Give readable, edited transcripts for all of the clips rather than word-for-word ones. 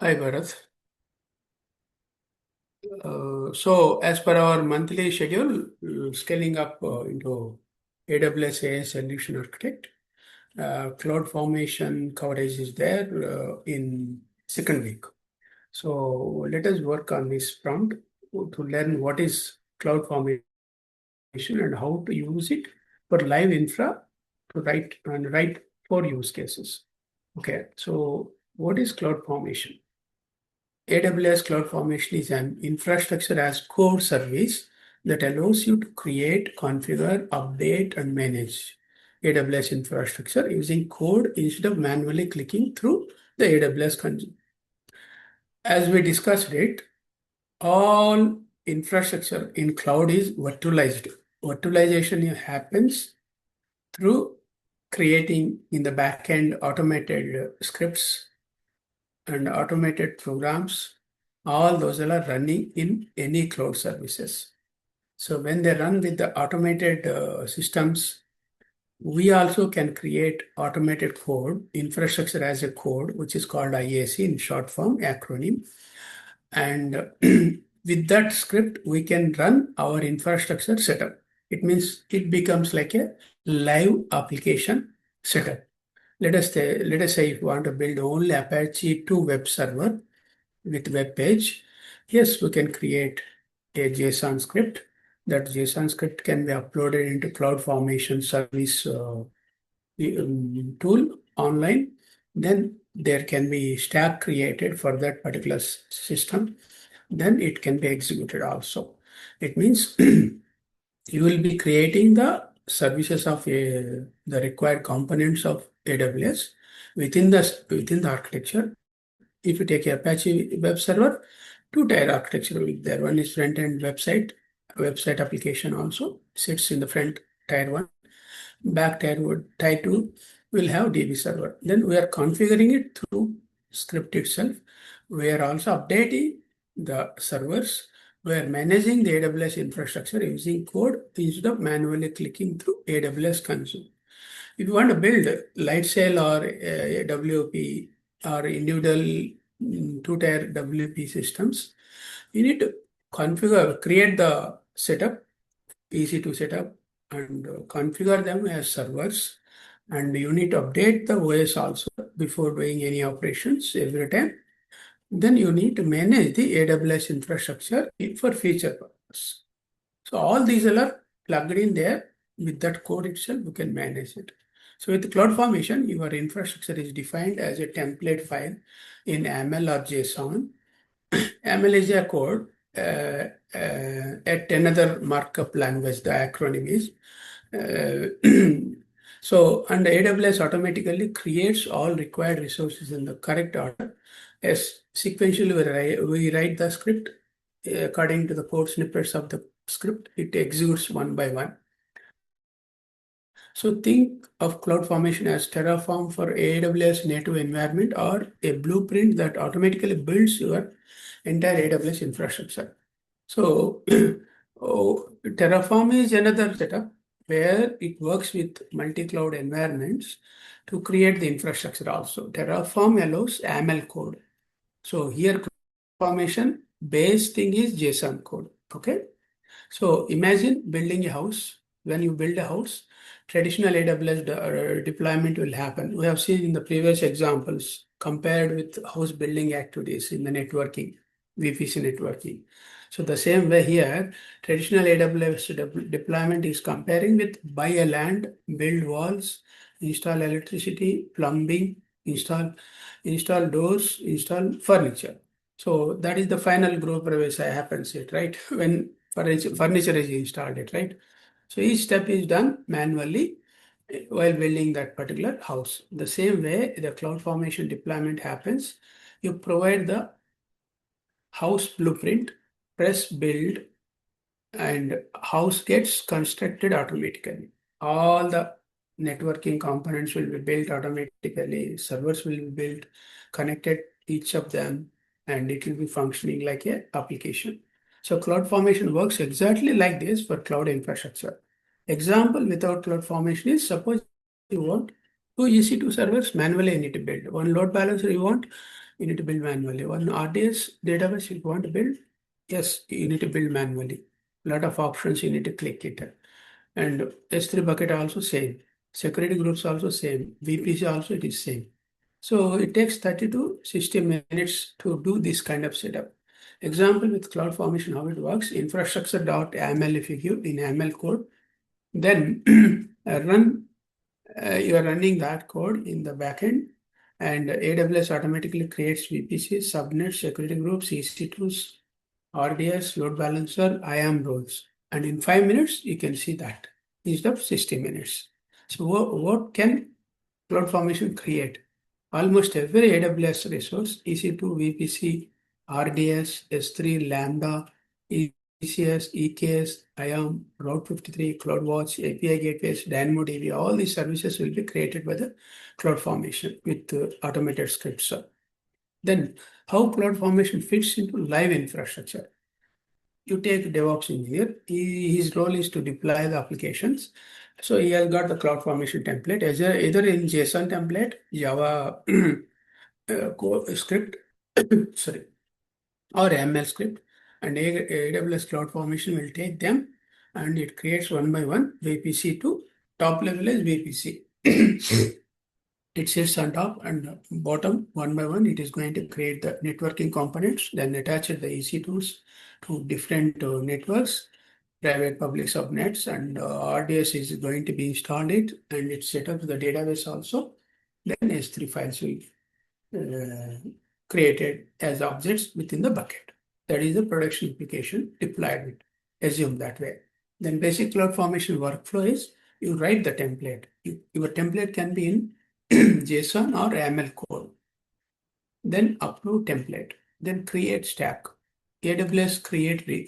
Hi, Bharat. So, as per our monthly schedule, scaling up into AWS AI Solution Architect, cloud formation coverage is there in second week. So, let us work on this prompt to learn what is cloud formation and how to use it for live infra to write for use cases. Okay, so what is cloud formation? AWS CloudFormation is an infrastructure as code service that allows you to create, configure, update, and manage AWS infrastructure using code instead of manually clicking through the AWS console. As we discussed it, all infrastructure in cloud is virtualized. Virtualization happens through creating in the backend automated scripts and automated programs. All those are running in any cloud services. So when they run with the automated systems, we also can create automated code, infrastructure as a code, which is called IAC in short form acronym. And with that script, we can run our infrastructure setup. It means it becomes like a live application setup. Let us say if you want to build only Apache 2 web server with web page, yes, we can create a JSON script. That JSON script can be uploaded into CloudFormation service tool online. Then there can be stack created for that particular system. Then it can be executed also. It means you will be creating the services of the required components of AWS within the architecture. If you take Apache web server, two-tier architecture will be there. One is front-end website application also sits in the front tier one. Back tier two will have DB server. Then we are configuring it through script itself. We are also updating the servers. We are managing the AWS infrastructure using code instead of manually clicking through AWS console. If you want to build light sail or WP or individual two-tier WP systems, you need to create the setup, easy to set up, and configure them as servers. And you need to update the OS also before doing any operations every time. Then you need to manage the AWS infrastructure for future purpose. So all these are plugged in there. With that code itself, you can manage it. So with CloudFormation, your infrastructure is defined as a template file in ML or JSON. ML is a code. At another markup language, the acronym is. So, and AWS automatically creates all required resources in the correct order. As sequentially we write the script according to the code snippets of the script, it executes one by one. So think of CloudFormation as Terraform for AWS native environment or a blueprint that automatically builds your entire AWS infrastructure. So Terraform is another setup where it works with multi-cloud environments to create the infrastructure also. Terraform allows ML code. So here formation base thing is JSON code. Okay. So imagine building a house. When you build a house, traditional AWS deployment will happen. We have seen in the previous examples compared with house building activities in the networking, VPC networking. So the same way here, traditional AWS deployment is comparing with buy a land, build walls, install electricity, plumbing, install doors, install furniture. So that is the final group pravesha happens it, right? When furniture is installed it, right? So each step is done manually while building that particular house. The same way the CloudFormation deployment happens, you provide the house blueprint, press build, and house gets constructed automatically. All the networking components will be built automatically, servers will be built, connected each of them, and it will be functioning like a application. So CloudFormation works exactly like this for cloud infrastructure. Example without CloudFormation is suppose you want two EC2 servers manually you need to build. One load balancer you want, you need to build manually. One RDS database you want to build, yes, you need to build manually. A lot of options you need to click it. And S3 bucket also same. Security groups also same. VPC also it is same. So it takes 30 to 60 minutes to do this kind of setup. Example with CloudFormation, how it works, infrastructure.yaml if you give in YAML code, then you are running that code in the backend, and AWS automatically creates VPC, subnets, security groups, EC2s, RDS, load balancer, IAM roles. And in 5 minutes, you can see that instead of 60 minutes. So what can CloudFormation create? Almost every AWS resource, EC2, VPC, RDS, S3, Lambda, ECS, EKS, IAM, Route 53, CloudWatch, API gateways, DynamoDB, all these services will be created by the CloudFormation with automated scripts. Then how CloudFormation fits into live infrastructure? You take DevOps engineer, his role is to deploy the applications. So he has got the CloudFormation template, either in JSON template, Java script, sorry, or ML script, and AWS CloudFormation will take them and it creates one by one VPC to top level is VPC. It sits on top and bottom one by one. It is going to create the networking components, then attach the EC2s to different networks, private public subnets, and RDS is going to be installed it and it set up the database also. Then S3 files will created as objects within the bucket. That is the production application deployed with. Assume that way. Then basic CloudFormation workflow is you write the template. Your template can be in JSON or YAML code. Then upload template. Then create stack. AWS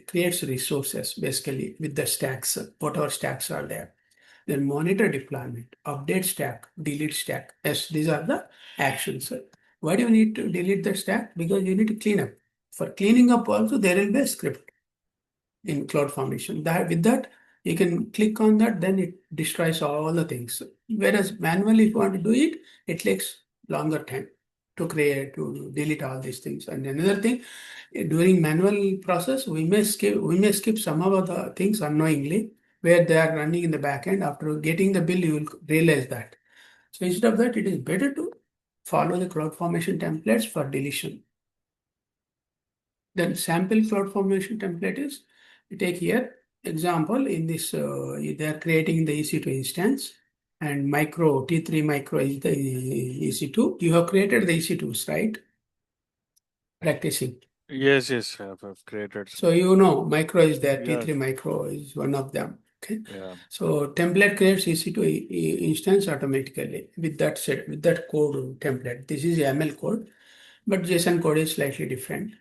creates resources basically with the stacks, whatever stacks are there. Then monitor deployment, update stack, delete stack. Yes, these are the actions. Why do you need to delete the stack? Because you need to clean up. For cleaning up also, there will be a script in CloudFormation. With that, you can click on that, then it destroys all the things. Whereas manually, if you want to do it, it takes longer time to delete all these things. And another thing, during manual process, we may skip some of the things unknowingly, where they are running in the backend. After getting the bill, you will realize that. So instead of that, it is better to follow the CloudFormation templates for deletion. Then sample CloudFormation template is, you take here, example, in this, they are creating the EC2 instance, and T3 micro is the EC2. You have created the EC2s, right? Practicing. Yes, yes, I've created. So you know micro is there, Yeah, T3 micro is one of them. Okay. yeah. So template creates EC2 instance automatically with that code template. This is YAML code, but JSON code is slightly different.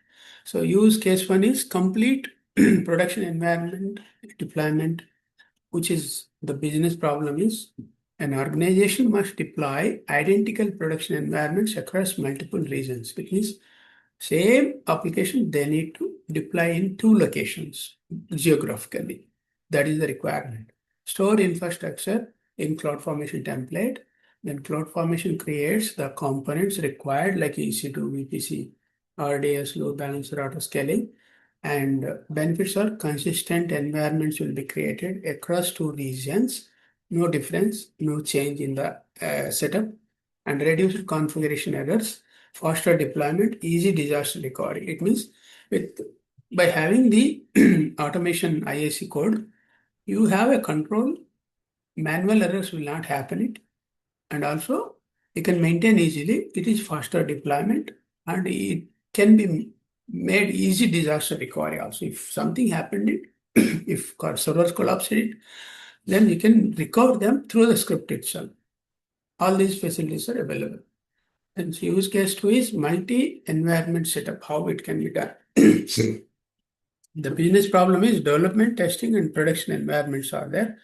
So use case one is complete production environment deployment, which is the business problem is an organization must deploy identical production environments across multiple regions, which means same application they need to deploy in two locations geographically. That is the requirement. Store infrastructure in CloudFormation template. Then CloudFormation creates the components required like EC2, VPC, RDS, load balancer, auto scaling. And benefits are consistent environments will be created across two regions. No difference, no change in the setup, and reduced configuration errors, faster deployment, easy disaster recovery. It means by having the automation IAC code, you have a control, manual errors will not happen, and also you can maintain easily. It is faster deployment, and it can be made easy disaster recovery also. If something happened, if servers collapsed it, then you can recover them through the script itself. All these facilities are available. And use case two is multi-environment setup, how it can be done. The business problem is development, testing, and production environments are there.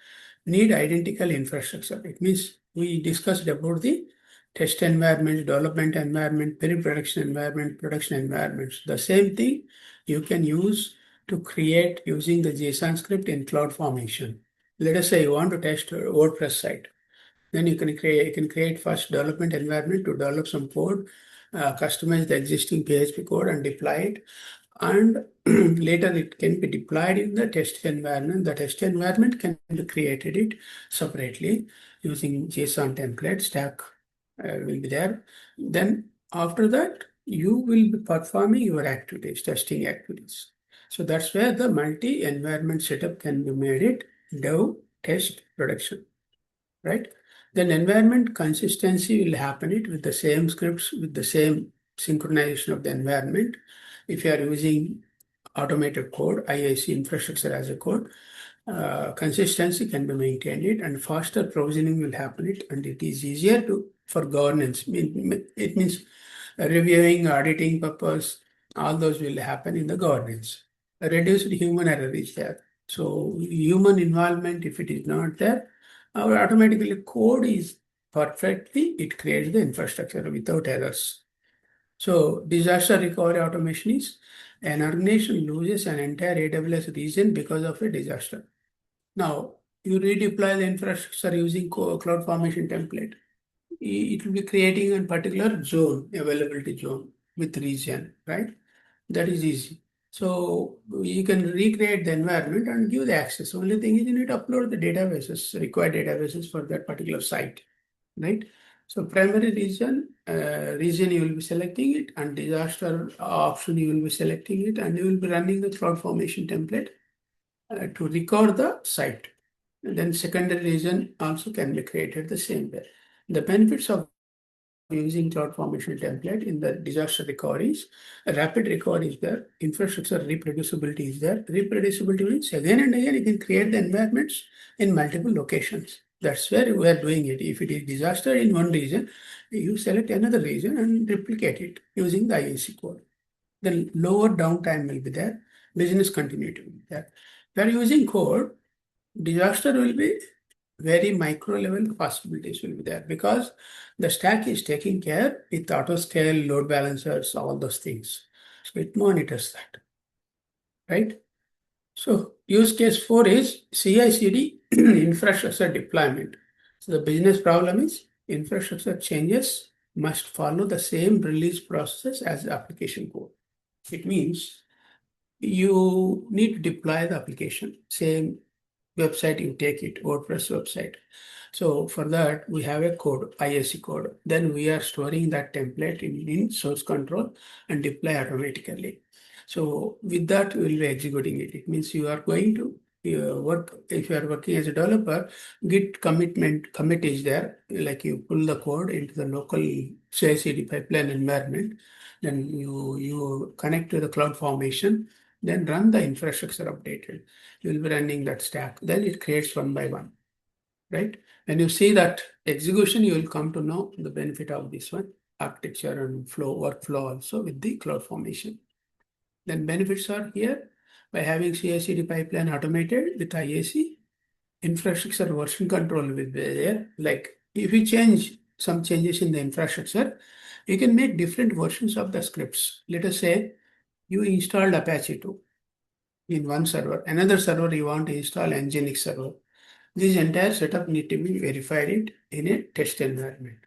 Need identical infrastructure. It means we discussed about the test environment, development environment, pre-production environment, production environments. The same thing you can use to create using the JSON script in CloudFormation. Let us say you want to test a WordPress site. Then you can create first development environment to develop some code customize the existing PHP code and deploy it. And later it can be deployed in the test environment. The test environment can be created it separately using JSON template stack will be there. Then after that, you will be performing your activities, testing activities. So that's where the multi-environment setup can be made it dev, test, production, right? Then environment consistency will happen it with the same scripts, with the same synchronization of the environment. If you are using automated code, IAC infrastructure as a code, consistency can be maintained it and faster provisioning will happen it and it is easier to for governance. It means reviewing, auditing purpose, all those will happen in the governance. A reduced human error is there. So human involvement, if it is not there, our automatically code is perfectly, it creates the infrastructure without errors. So disaster recovery automation is an organization loses an entire AWS region because of a disaster. Now, you redeploy the infrastructure using CloudFormation template. It will be creating a particular zone, availability zone with region, right? That is easy. So you can recreate the environment and give the access. Only thing is you need to upload the databases, required databases for that particular site, right? So primary region you will be selecting it, and disaster option you will be selecting it, and you will be running the CloudFormation template to record the site. And then secondary region also can be created the same way. The benefits of using CloudFormation template in the disaster recoveries, rapid recovery is there, infrastructure reproducibility is there. Reproducibility means again and again you can create the environments in multiple locations. That's where we are doing it. If it is disaster in one region, you select another region and replicate it using the IAC code. Then lower downtime will be there, business continuity will be there. We are using code, disaster will be very micro level possibilities will be there because the stack is taking care with auto scale, load balancers, all those things. So it monitors that, right? So use case 4 is CI/CD infrastructure deployment. So the business problem is infrastructure changes must follow the same release process as the application code. It means you need to deploy the application, same website you take it, WordPress website. So for that, we have a code, IAC code. Then we are storing that template in source control and deploy automatically. So with that, we will be executing it. It means you are going to work, if you are working as a developer, Git commit is there. Like you pull the code into the local CI/CD pipeline environment. Then you connect to the CloudFormation, then run the infrastructure updated. You will be running that stack. Then it creates one by one, right? When you see that execution, you will come to know the benefit of this one, architecture and workflow also with the CloudFormation. Then benefits are here by having CI/CD pipeline automated with IAC, infrastructure version control will be there. Like if you change some changes in the infrastructure, you can make different versions of the scripts. Let us say you installed Apache 2 in one server, another server you want to install Nginx server. This entire setup need to be verified it in a test environment.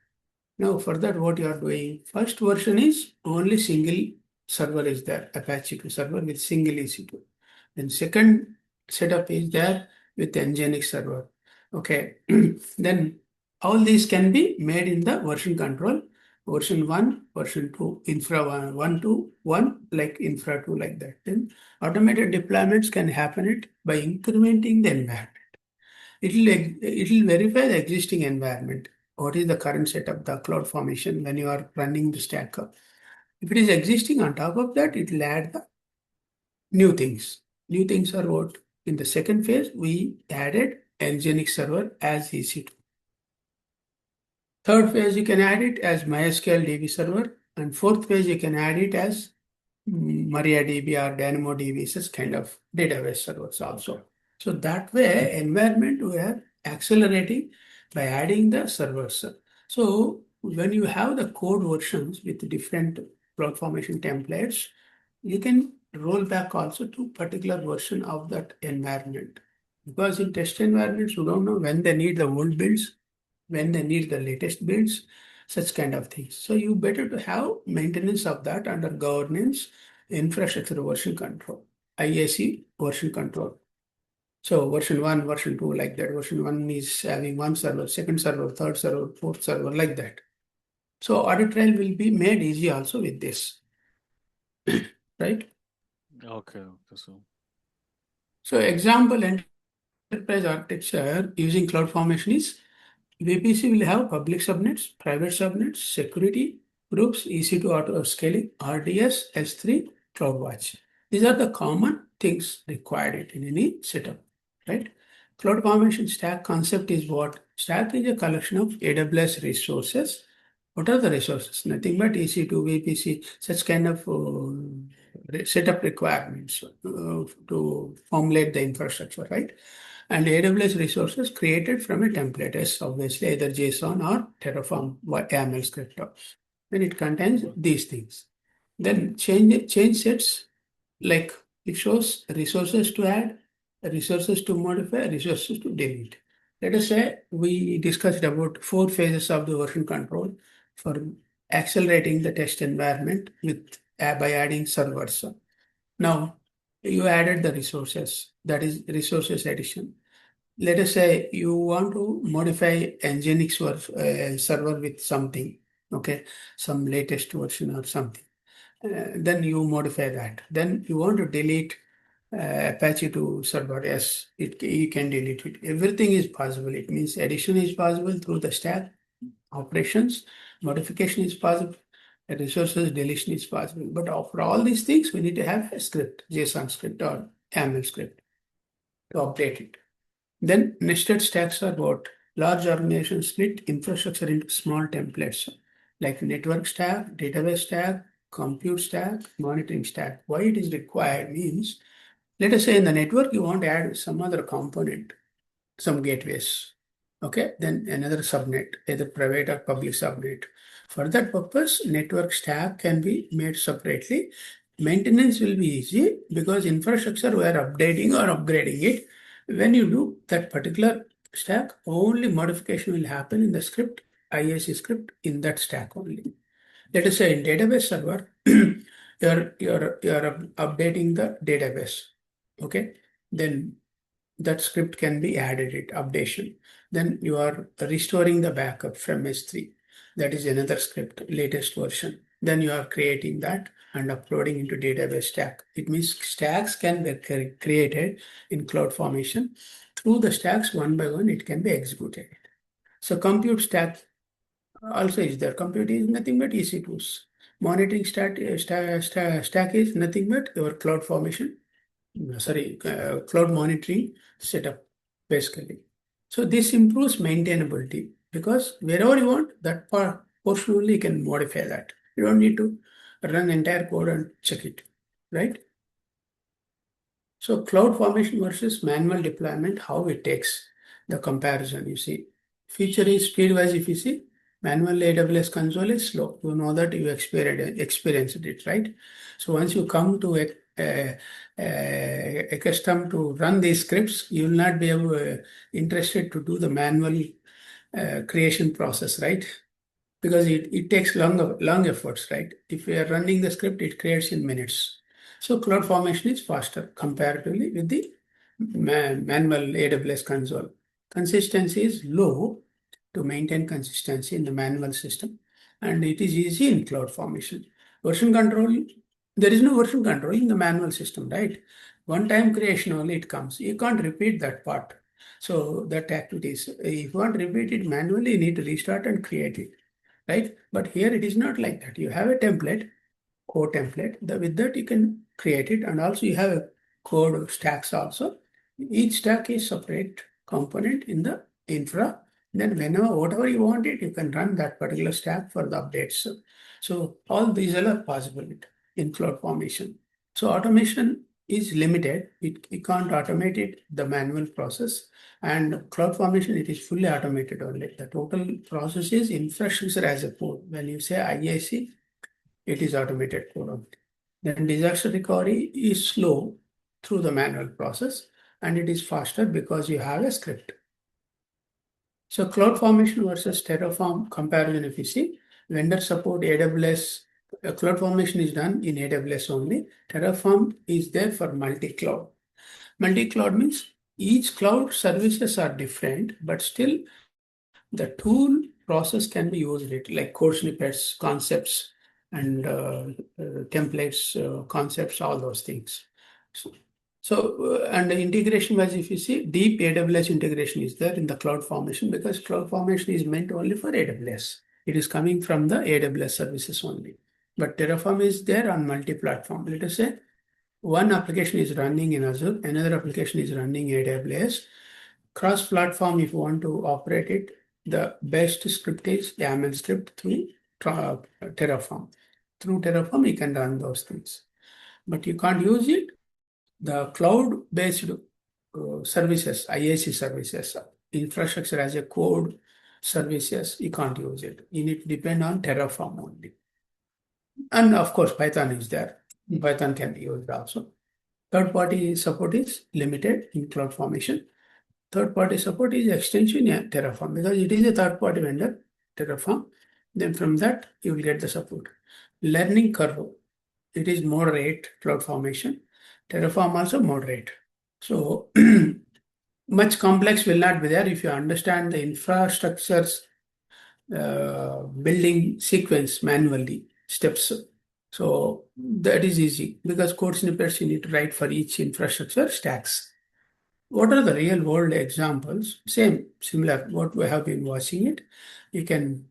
Now for that what you are doing, first version is only single server is there, Apache 2 server with single EC2. Then second setup is there with Nginx server. Okay, then all these can be made in the version control, version 1, version 2, infra 1 to 1, like infra 2 like that. Then automated deployments can happen it by incrementing the environment. It will verify the existing environment. What is the current setup, the CloudFormation when you are running the stack up. If it is existing on top of that, it will add the new things. New things are what? In the second phase, we added Nginx server as EC2. Third phase, you can add it as MySQL DB server. And fourth phase, you can add it as MariaDB or DynamoDB, such kind of database servers also. So that way, environment we are accelerating by adding the servers. So when you have the code versions with different CloudFormation templates, you can roll back also to particular version of that environment. Because in test environments, you don't know when they need the old builds, when they need the latest builds. such kind of things. So you better to have maintenance of that under governance, infrastructure version control, IAC version control. So version 1, version 2, like that. Version 1 is having one server, second server, third server, fourth server, like that. So audit trail will be made easy also with this, right? Okay. Okay. So example enterprise architecture using CloudFormation is VPC will have public subnets, private subnets, security, groups, EC2 auto scaling, RDS, S3, CloudWatch. These are the common things required in any setup, right? CloudFormation stack concept is what? Stack is a collection of AWS resources. What are the resources? Nothing but EC2, VPC, such kind of setup requirements to formulate the infrastructure, right? And AWS resources created from a template, as obviously either JSON or Terraform YAML script. Then it contains these things. Then change sets, like it shows resources to add, resources to modify, resources to delete. Let us say we discussed about 4 phases of the version control for accelerating the test environment with by adding servers. Now you added the resources, that is resources addition. Let us say you want to modify Nginx server with something, okay, some latest version or something. Then you modify that. Then you want to delete Apache to server. Yes, you can delete it. Everything is possible. It means addition is possible through the stack, operations, modification is possible, resources deletion is possible. But for all these things, we need to have a script, JSON script or YAML script to update it. Then nested stacks are what? Large organizations split infrastructure into small templates like network stack, database stack, compute stack, monitoring stack. Why it is required means, let us say in the network you want to add some other component, some gateways. Okay, then another subnet, either private or public subnet. For that purpose, network stack can be made separately. Maintenance will be easy because infrastructure we are updating or upgrading it. When you do that particular stack, only modification will happen in the script, IAC script in that stack only. Let us say in database server, you're updating the database. Okay, then that script can be added it updation. Then you are restoring the backup from S3. That is another script, latest version. Then you are creating that and uploading into database stack. It means stacks can be created in CloudFormation. Through the stacks, one by one, it can be executed. So compute stack also is there. Compute is nothing but EC2s. Monitoring stack is nothing but your CloudFormation cloud monitoring setup, basically. So this improves maintainability because wherever you want, that portion only you can modify that. You don't need to run entire code and check it, right? So cloud formation versus manual deployment, how it takes the comparison, you see. Feature is speed-wise, if you see, manual AWS console is slow. You know that you experienced it, right? So once you come to a custom to run these scripts, you will not be interested to do the manual creation process, right? Because it takes long efforts, right? If we are running the script, it creates in minutes. So cloud formation is faster comparatively with the manual AWS console. Consistency is low to maintain consistency in the manual system, and it is easy in cloud formation. Version control, there is no version control in the manual system, right? One time creation only it comes. You can't repeat that part. So that activities, if you want to repeat it manually, you need to restart and create it, right? But here it is not like that. You have a template, code template. With that you can create it, and also you have a code stacks also. Each stack is separate component in the infra. Then whenever whatever you want it, you can run that particular stack for the updates. So all these are possible in cloud formation. So automation is limited. You can't automate it, the manual process. And cloud formation, it is fully automated only. The total process is infrastructure as a code. When you say IAC, it is automated code only. Then disaster recovery is slow through the manual process, and it is faster because you have a script. So cloud formation versus Terraform comparison, if you see, vendor support AWS. CloudFormation is done in AWS only. Terraform is there for multi-cloud. Multi-cloud means each cloud services are different, but still the tool process can be used it like code snippets, concepts, and templates, concepts, all those things. So, and the integration wise, if you see, deep AWS integration is there in the cloud formation because cloud formation is meant only for AWS. It is coming from the AWS services only. But Terraform is there on multi-platform. Let us say one application is running in Azure, another application is running AWS. Cross-platform, if you want to operate it, the best script is YAML script through Terraform. Through Terraform, you can run those things. But you can't use it. The cloud-based services, IAC services, infrastructure as a code services, you can't use it. You need to depend on Terraform only. And of course, Python is there. Python can be used also. Third-party support is limited in CloudFormation. Third-party support is extension in Terraform because it is a third-party vendor, Terraform. Then from that, you will get the support. Learning curve, it is moderate CloudFormation. Terraform also moderate. So much complex will not be there if you understand the infrastructures building sequence manually, steps. So that is easy because code snippets you need to write for each infrastructure stacks. What are the real world examples? Same, similar, what we have been watching it. You can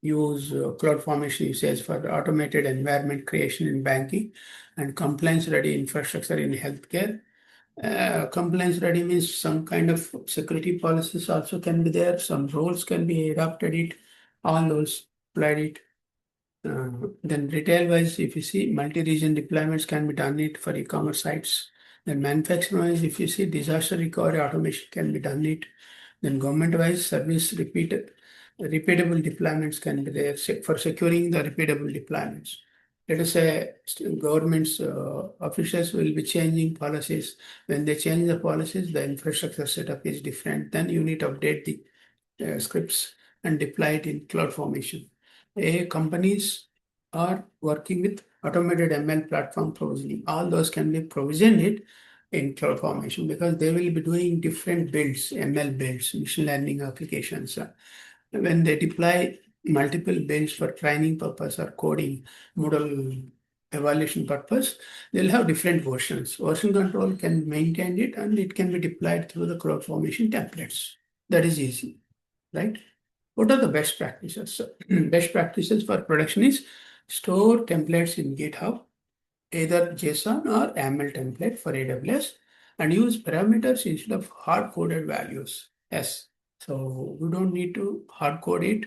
use CloudFormation usage for automated environment creation in banking and compliance ready infrastructure in healthcare. Compliance ready means some kind of security policies also can be there. Some roles can be adopted it. All those applied it. Then retail wise, if you see multi-region deployments can be done it for e-commerce sites. Then manufacturing wise, if you see disaster recovery automation can be done it. Then government wise, repeatable deployments can be there for securing the repeatable deployments. Let us say government's officials will be changing policies. When they change the policies, the infrastructure setup is different. Then you need to update the scripts and deploy it in CloudFormation. Companies are working with automated ML platform provisioning. All those can be provisioned it in CloudFormation because they will be doing different builds, ML builds, machine learning applications. When they deploy multiple builds for training purpose or coding model evaluation purpose, they'll have different versions. Version control can maintain it and it can be deployed through the CloudFormation templates. That is easy, right? What are the best practices? So, best practices for production is store templates in GitHub, either JSON or YAML template for AWS, and use parameters instead of hard-coded values. Yes, so we don't need to hard-code it,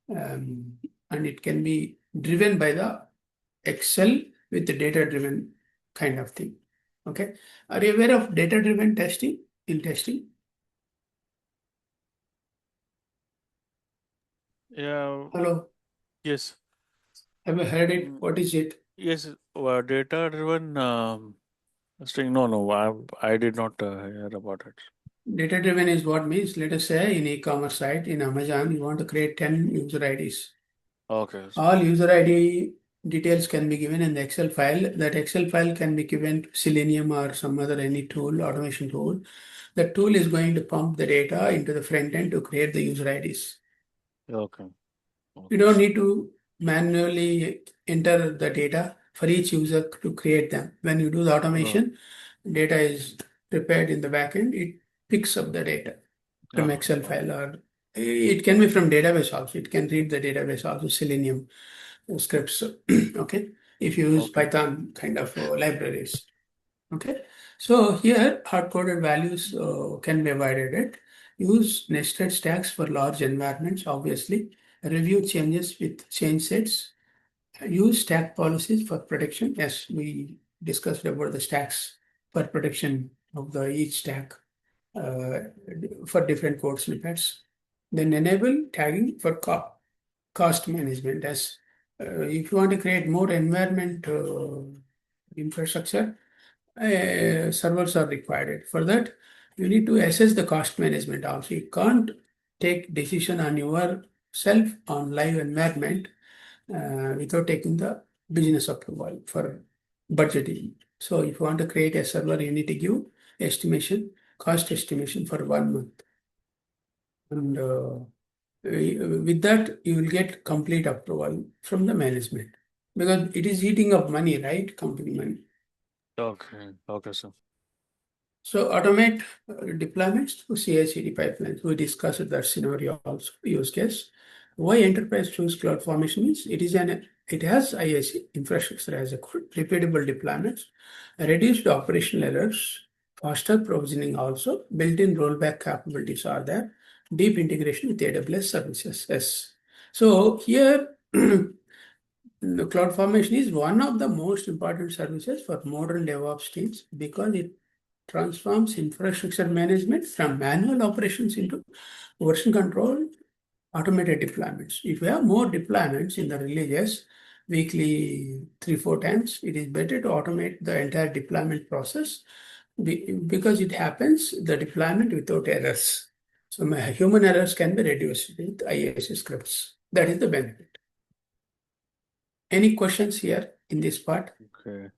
and it can be driven by the Excel with the data-driven kind of thing. Okay, are you aware of data-driven testing in testing? Yeah. Hello, Yes. have you heard it? What is it? Yes. Data-driven testing. No. I did not hear about it. Data driven is what means, let us say in e-commerce site in Amazon, you want to create 10 user IDs. Okay. All user ID details can be given in the Excel file. That Excel file can be given to Selenium or some other any tool, automation tool. The tool is going to pump the data into the front end to create the user IDs. Okay. You Okay. don't need to manually enter the data for each user to create them. When you do the Oh. automation, data is prepared in the backend, it picks up the data from Excel Oh. file or it can be from database also. It can read the database also, Selenium scripts. Okay. If you use Okay. Python kind of libraries. Okay. So here hard-coded values can be avoided. Right? Use nested stacks for large environments, obviously. Review changes with change sets. Use stack policies for protection. Yes, we discussed about the stacks for protection of the each stack uh, for different code snippets. Then enable tagging for cost management. As if you want to create more environment infrastructure, servers are required. For that, you need to assess the cost management also. You can't take decision on yourself on live environment. without taking the business approval for budgeting. So if you want to create a server, you need to give estimation, cost estimation for 1 month. And with that, you will get complete approval from the management because it is eating up money, right? Company money. Okay. Okay, sir. So automate deployments through CI/CD pipelines. We discussed that scenario also use case. Why enterprise choose CloudFormation means it has IAC infrastructure as a code, repeatable deployments, reduced operational errors, faster provisioning also, built-in rollback capabilities are there, deep integration with AWS services. Yes. So here the CloudFormation is one of the most important services for modern DevOps teams because it transforms infrastructure management from manual operations into version control, automated deployments. If you have more deployments in the releases, weekly 3, 4 times, it is better to automate the entire deployment process because it happens the deployment without errors. So my human errors can be reduced with IAC scripts. That is the benefit. Any questions here in this part? Okay.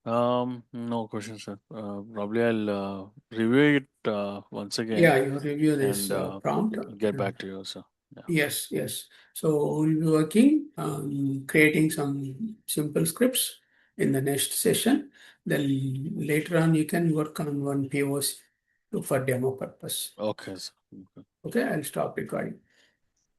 No questions, sir. Probably I'll review it once again Yeah, you review this and prompt. get back to you, sir. Yeah. Yes, yes. So we'll be working on creating some simple scripts in the next session. Then later on, you can work on one POC for demo purpose. Okay, sir. Okay. Okay, I'll stop recording.